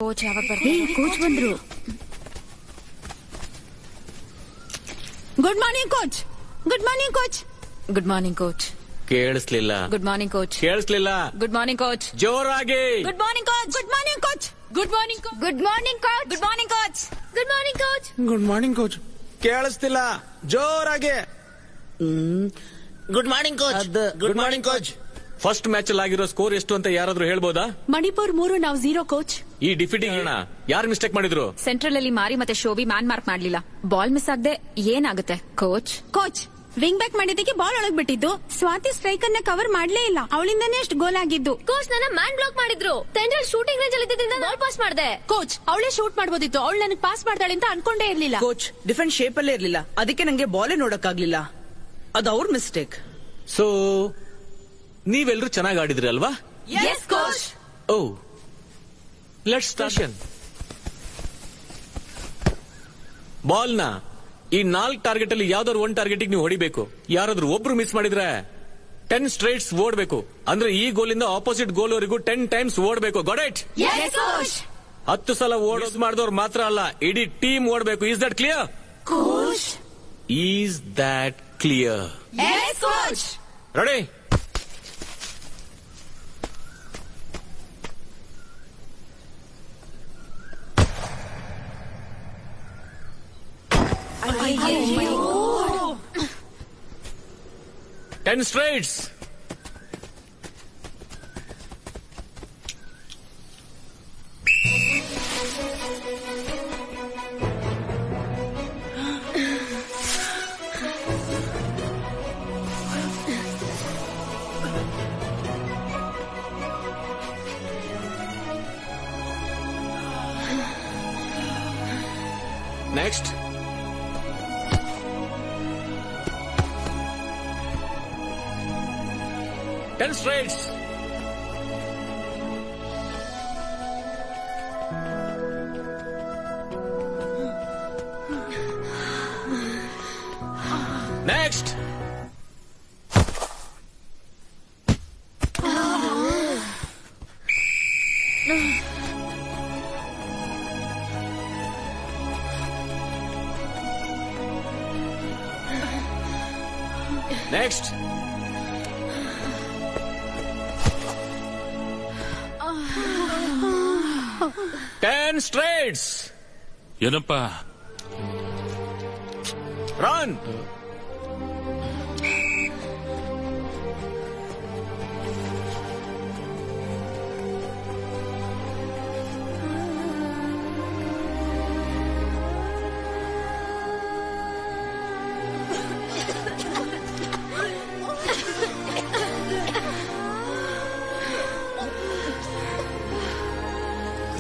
Coach ಯಾವಾಗ ಬರ್ತಾರೆ? Coach ಬಂದ್ರು. Good morning coach. Good morning coach. Good morning coach. ಕೇಳಿಸ್ಲಿಲ್ಲ. Good morning coach. ಕೇಳಿಸ್ಲಿಲ್ಲ. Good morning coach. ಜೋರಾಗಿ. Good morning coach. Good morning coach. Good morning coach. Good morning coach. Good morning coach. Good morning coach. Good morning coach. ಕೇಳಿಸ್ತಿಲ್ಲ. ಜೋರಾಗಿ. Good morning coach. Good morning coach. First match ಅಲ್ಲಿ ಆಗಿರೋ score ಎಷ್ಟು ಅಂತ ಯಾರಾದ್ರೂ ಹೇಳ್ಬೋದಾ? ಮಣಿಪುರ್ 3, ನಾವು 0 ಕೋಚ್. ಈ ಡಿಫೀಟಿಂಗ್ ಯಾರು ಮಿಸ್ಟೇಕ್ ಮಾಡಿದ್ರು? ಸೆಂಟ್ರಲ್ ಅಲ್ಲಿ ಮಾರಿ ಮತ್ತೆ ಶೋಭಿ ಮ್ಯಾನ್ ಮಾರ್ಕ್ ಮಾಡ್ಲಿಲ್ಲ. ಬಾಲ್ ಮಿಸ್ ಆಗದೆ ಏನಾಗುತ್ತೆ ಕೋಚ್? ಕೋಚ್ ವಿಂಗ್ ಬ್ಯಾಕ್ ಮಾಡಿದ್ದಕ್ಕೆ ಬಾಲ್ ಒಳಗ್ ಬಿಟ್ಟಿದ್ದು. ಸ್ವಾತಿ ಸ್ಟ್ರೈಕರ್ ನ ಕವರ್ ಮಾಡ್ಲೇ ಇಲ್ಲ, ಅವಳಿಂದಾನೇ ಅಷ್ಟು ಗೋಲ್ ಆಗಿದ್ದು. ಕೋಚ್ ನನ್ನ ಮ್ಯಾನ್ ಬ್ಲಾಕ್ ಮಾಡಿದ್ರು. ಸೆಂಟ್ರಲ್ ಶೂಟಿಂಗ್ ರೇಂಜ್ ಅಲ್ಲಿ ಇದ್ದಿದ್ದರಿಂದ ಬಾಲ್ ಪಾಸ್ ಮಾಡಿದೆ. ಕೋಚ್ ಅವಳೇ ಶೂಟ್ ಮಾಡಬಹುದಿತ್ತು, ಅವಳು ನನಗೆ ಪಾಸ್ ಮಾಡ್ತಾಳೆ ಅಂತ ಅನ್ಕೊಂಡೇ ಇರ್ಲಿಲ್ಲ. ಕೋಚ್ ಡಿಫೆನ್ಸ್ ಶೇಪ್ ಅಲ್ಲೇ ಇರ್ಲಿಲ್ಲ, ಅದಕ್ಕೆ ನಂಗೆ ಬಾಲೇ ನೋಡಕ್ಕಾಗ್ಲಿಲ್ಲ. ಅದು ಅವ್ರ ಮಿಸ್ಟೇಕ್. ಸೊ ನೀವೆಲ್ಲರೂ ಚೆನ್ನಾಗಿ ಆಡಿದ್ರಿ ಅಲ್ವಾ? Yes coach. Oh let's start. Ball ನ ಈ 4 ಟಾರ್ಗೆಟ್ ಅಲ್ಲಿ ಯಾವ್ದಾದ್ರು 1 ಟಾರ್ಗೆಟ್ ನೀವು ಹೊಡಿಬೇಕು. ಯಾರಾದ್ರೂ ಒಬ್ರು ಮಿಸ್ ಮಾಡಿದ್ರೆ 10 ಸ್ಟ್ರೈಟ್ಸ್ ಓಡ್ಬೇಕು. ಅಂದ್ರೆ ಈ ಗೋಲ್ ಇಂದ ಆಪೋಸಿಟ್ ಗೋಲ್ ವರೆಗೂ 10 ಟೈಮ್ಸ್ ಓಡ್ಬೇಕು. Got it? 10 ಸಲ ಓಡೋದ್ ಮಾಡಿದವ್ರು ಮಾತ್ರ ಅಲ್ಲ, ಇಡೀ ಟೀಮ್ ಓಡ್ಬೇಕು. Is that clear coach? Is that clear? Yes coach. Ready? Ten straights. Next. Ten straights. Next. Next. Ten straights. ಏನಪ್ಪ? Run.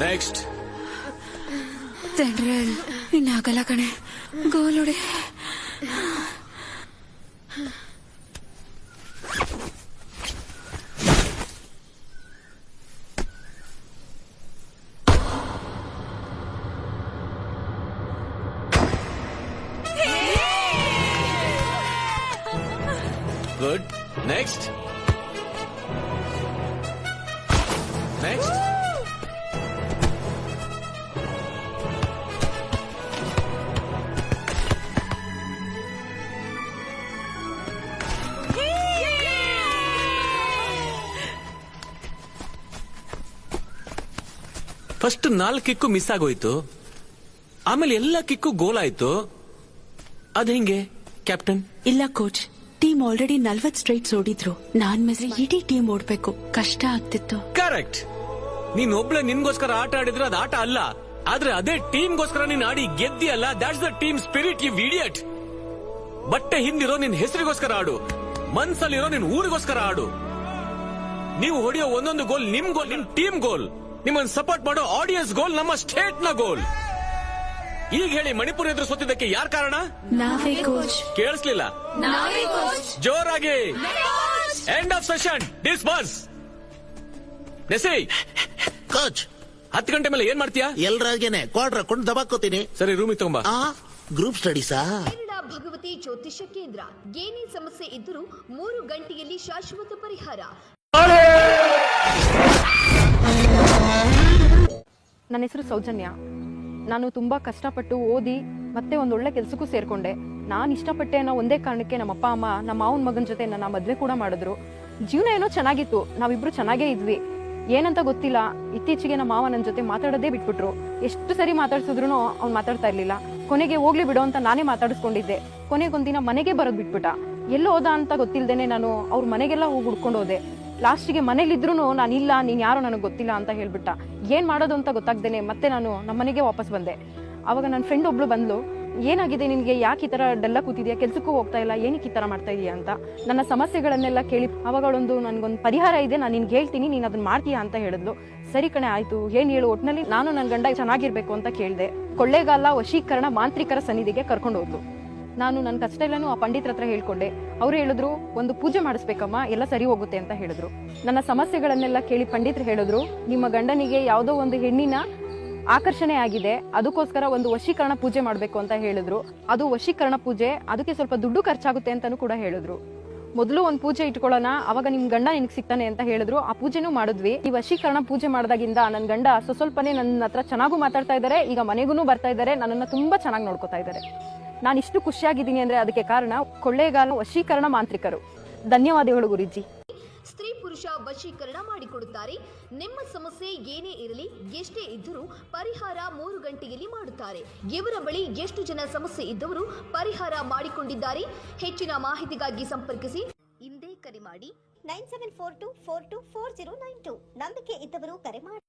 Next. ಸೆಂಟ್ರಲ್ ಇನ್ನಾಗಲ್ಲ ಕಣೆ, ಗೋಲ್ ಹೊಡೆ. Good. Next. Next. First 4 kick miss ಆಗೋಯ್ತು, ಆಮೇಲೆ ಎಲ್ಲ ಕಿಕ್ಕು ಗೋಲ್ ಆಯ್ತು. ಅದ್ ಹೆಂಗೆ ಕ್ಯಾಪ್ಟನ್? ಇಲ್ಲ ಕೋಚ್, ಟೀಮ್ ಆಲ್ರೆಡಿ 40 ಸ್ಟ್ರೈಟ್ಸ್ ಓಡಿದ್ರು. ನಾನ್ ಮಿಸ್ ಇಡೀ ಟೀಮ್ ಓಡ್ಬೇಕು, ಕಷ್ಟ ಆಗ್ತಿತ್ತು. ಕರೆಕ್ಟ್. ನೀನ್ ಒಬ್ಳೆ ನಿನ್ಗೋಸ್ಕರ ಆಟ ಆಡಿದ್ರೆ ಅದು ಆಟ ಅಲ್ಲ, ಆದ್ರೆ ಅದೇ ಟೀಮ್ಗೋಸ್ಕರ ನೀನ್ ಆಡಿ ಗೆದ್ದಿ ಅಲ್ಲ. That's the team spirit, you idiot. ಬಟ್ಟೆ ಹಿಂದಿರೋ ನಿನ್ ಹೆಸರಿಗೋಸ್ಕರ ಆಡು, ಮನ್ಸಲ್ಲಿರೋ ನಿನ್ ಊರಿಗೋಸ್ಕರ ಆಡು. ನೀವು ಹೊಡೆಯೋ ಒಂದೊಂದು ಗೋಲ್ ನಿಮ್ ಗೋಲ್, ನಿಮ್ ಟೀಮ್ ಗೋಲ್, ನಿಮ್ಮನ್ನ ಸಪೋರ್ಟ್ ಮಾಡೋ ಆಡಿಯನ್ಸ್ ಗೋಲ್, ನಮ್ಮ ಸ್ಟೇಟ್ ನ ಗೋಲ್. ಈಗ ಹೇಳಿ, ಮಣಿಪುರ ಎದುರು ಸೋತಿದ್ದಕ್ಕೆ ಯಾರ್ ಕಾರಣ? ನಾವೇ ಕೋಚ್. ಕೇಳಿಸ್ಲಿಲ್ಲ? ಜೋರಾಗಿ. End of session. ಡಿಸ್ಪರ್ಸ್. ನೆಸಿ ಕೋಚ್ 10 ಗಂಟೆ ಮೇಲೆ ಏನ್ ಮಾಡ್ತೀಯಾ? ಎಲ್ರಾಗೇನೆ ಕ್ವಾರ್ಟರ್ ಹಾಕೊಂಡು ದಬಾಕೋತೀನಿ. ಸರಿ, ರೂಮಿಗೆ ತಗೊಂಬಾ. ಗ್ರೂಪ್ ಸ್ಟಡೀಸಾ? ಭಗವತಿ ಜ್ಯೋತಿಷ್ಯ ಕೇಂದ್ರ. ಏನೇ ಸಮಸ್ಯೆ ಇದ್ದರೂ 3 ಗಂಟೆಯಲ್ಲಿ ಶಾಶ್ವತ ಪರಿಹಾರ. ನನ್ನ ಹೆಸರು ಸೌಜನ್ಯ. ನಾನು ತುಂಬ ಕಷ್ಟಪಟ್ಟು ಓದಿ ಮತ್ತೆ ಒಂದು ಒಳ್ಳೆ ಕೆಲಸಕ್ಕೂ ಸೇರಿಕೊಂಡೆ. ನಾನು ಇಷ್ಟಪಟ್ಟೆ ಅನ್ನೋ ಒಂದೇ ಕಾರಣಕ್ಕೆ ನಮ್ಮ ಅಪ್ಪ ಅಮ್ಮ ನಮ್ಮ ಮಾವನ ಮಗನ ಜೊತೆ ನನ್ನ ಮದುವೆ ಕೂಡ ಮಾಡಿದ್ರು. ಜೀವನ ಏನೋ ಚೆನ್ನಾಗಿತ್ತು, ನಾವಿಬ್ರು ಚೆನ್ನಾಗೇ ಇದ್ವಿ. ಏನಂತ ಗೊತ್ತಿಲ್ಲ, ಇತ್ತೀಚೆಗೆ ನಮ್ಮ ಮಾವ ನನ್ನ ಜೊತೆ ಮಾತಾಡೋದೇ ಬಿಟ್ಬಿಟ್ರು. ಎಷ್ಟು ಸರಿ ಮಾತಾಡ್ಸಿದ್ರು ಅವ್ನು ಮಾತಾಡ್ತಾ ಇರ್ಲಿಲ್ಲ. ಕೊನೆಗೆ ಹೋಗ್ಲಿ ಬಿಡೋ ಅಂತ ನಾನೇ ಮಾತಾಡಿಸ್ಕೊಂಡಿದ್ದೆ. ಕೊನೆಗೊಂದಿನ ಮನೆಗೆ ಬರೋದು ಬಿಟ್ಬಿಟ್ಟ. ಎಲ್ಲೋ ಹೋದ ಅಂತ ಗೊತ್ತಿಲ್ದೇನೆ ನಾನು ಅವ್ರ ಮನೆಗೆಲ್ಲ ಹೋಗಿ ಹುಡ್ಕೊಂಡು ಹೋದೆ. ಲಾಸ್ಟಿಗೆ ಮನೇಲಿದ್ರು ನಾನು ಇಲ್ಲ, ನೀನು ಯಾರೋ ನನಗೆ ಗೊತ್ತಿಲ್ಲ ಅಂತ ಹೇಳ್ಬಿಟ್ಟ. ಏನು ಮಾಡೋದು ಅಂತ ಗೊತ್ತಾಗ್ದೇನೆ ಮತ್ತೆ ನಾನು ನಮ್ಮ ಮನೆಗೆ ವಾಪಸ್ ಬಂದೆ. ಆವಾಗ ನನ್ನ ಫ್ರೆಂಡ್ ಒಬ್ಳು ಬಂದ್ಲು, ಏನಾಗಿದೆ ನಿನಗೆ, ಯಾಕೆ ಈ ಥರ ಡಲ್ಲ ಕೂತಿದ್ಯಾ, ಕೆಲ್ಸಕ್ಕೂ ಹೋಗ್ತಾ ಇಲ್ಲ, ಏನಕ್ಕೆ ಈ ಥರ ಮಾಡ್ತಾ ಇದೀಯಾ ಅಂತ ನನ್ನ ಸಮಸ್ಯೆಗಳನ್ನೆಲ್ಲ ಕೇಳಿ ಅವಾಗ ನನಗೊಂದು ಪರಿಹಾರ ಇದೆ, ನಾನು ನಿನ್ಗೆ ಹೇಳ್ತೀನಿ, ನೀನು ಅದನ್ನ ಮಾಡ್ತೀಯಾ ಅಂತ ಹೇಳಿದ್ಲು. ಸರಿ ಕಣೆ ಆಯ್ತು, ಏನು ಹೇಳು. ಒಟ್ಟಿನಲ್ಲಿ ನಾನು ನನ್ನ ಗಂಡ ಚೆನ್ನಾಗಿರ್ಬೇಕು ಅಂತ ಕೇಳಿದೆ. ಕೊಳ್ಳೇಗಾಲ ವಶೀಕರಣ ಮಾಂತ್ರಿಕರ ಸನ್ನಿಧಿಗೆ ಕರ್ಕೊಂಡು ಹೋದ್ಲು. ನಾನು ನನ್ನ ಕಷ್ಟ ಎಲ್ಲನೂ ಆ ಪಂಡಿತರ ಹತ್ರ ಹೇಳ್ಕೊಂಡೆ. ಅವ್ರು ಹೇಳಿದ್ರು, ಒಂದು ಪೂಜೆ ಮಾಡಿಸ್ಬೇಕಮ್ಮ, ಎಲ್ಲ ಸರಿ ಹೋಗುತ್ತೆ ಅಂತ ಹೇಳಿದ್ರು. ನನ್ನ ಸಮಸ್ಯೆಗಳನ್ನೆಲ್ಲ ಕೇಳಿ ಪಂಡಿತರು ಹೇಳಿದ್ರು, ನಿಮ್ಮ ಗಂಡನಿಗೆ ಯಾವುದೋ ಒಂದು ಹೆಣ್ಣಿನ ಆಕರ್ಷಣೆ ಆಗಿದೆ, ಅದಕ್ಕೋಸ್ಕರ ಒಂದು ವಶೀಕರಣ ಪೂಜೆ ಮಾಡಬೇಕು ಅಂತ ಹೇಳಿದ್ರು. ಅದು ವಶೀಕರಣ ಪೂಜೆ, ಅದಕ್ಕೆ ಸ್ವಲ್ಪ ದುಡ್ಡು ಖರ್ಚಾಗುತ್ತೆ ಅಂತಾನೂ ಕೂಡ ಹೇಳಿದ್ರು. ಮೊದಲು ಒಂದು ಪೂಜೆ ಇಟ್ಕೊಳ್ಳೋಣ, ಅವಾಗ ನಿಮ್ ಗಂಡ ನಿನಗೆ ಸಿಗ್ತಾನೆ ಅಂತ ಹೇಳಿದ್ರು. ಆ ಪೂಜೆನೂ ಮಾಡಿದ್ವಿ. ಈ ವಶೀಕರಣ ಪೂಜೆ ಮಾಡಿದಾಗಿಂದ ನನ್ನ ಗಂಡ ಸ್ವಲ್ಪನೇ ನನ್ನ ಹತ್ರ ಚೆನ್ನಾಗೂ ಮಾತಾಡ್ತಾ ಇದ್ದಾರೆ, ಈಗ ಮನೆಗೂ ಬರ್ತಾ ಇದ್ದಾರೆ, ನನ್ನನ್ನು ತುಂಬಾ ಚೆನ್ನಾಗಿ ನೋಡ್ಕೊತಾ ಇದ್ದಾರೆ. ನಾನು ಇಷ್ಟು ಖುಷಿಯಾಗಿದ್ದೀನಿ ಅಂದ್ರೆ ಅದಕ್ಕೆ ಕಾರಣ ಕೊಳ್ಳೇಗಾಲ ವಶೀಕರಣ ಮಾಂತ್ರಿಕರು. ಧನ್ಯವಾದಗಳು ಗುರೂಜಿ. ಸ್ತ್ರೀ ಪುರುಷ ವಶೀಕರಣ ಮಾಡಿಕೊಡುತ್ತಾರೆ. ನಿಮ್ಮ ಸಮಸ್ಯೆ ಏನೇ ಇರಲಿ, ಎಷ್ಟೇ ಇದ್ದರೂ ಪರಿಹಾರ 3 ಗಂಟೆಯಲ್ಲಿ ಮಾಡುತ್ತಾರೆ. ಇವರ ಬಳಿ ಎಷ್ಟು ಜನ ಸಮಸ್ಯೆ ಇದ್ದವರು ಪರಿಹಾರ ಮಾಡಿಕೊಂಡಿದ್ದಾರೆ? ಹೆಚ್ಚಿನ ಮಾಹಿತಿಗಾಗಿ ಸಂಪರ್ಕಿಸಿ. ಹಿಂದೆ ಕರೆ ಮಾಡಿ 9742424092. ನಂಬಿಕೆ ಇದ್ದವರು ಕರೆ ಮಾಡಿ.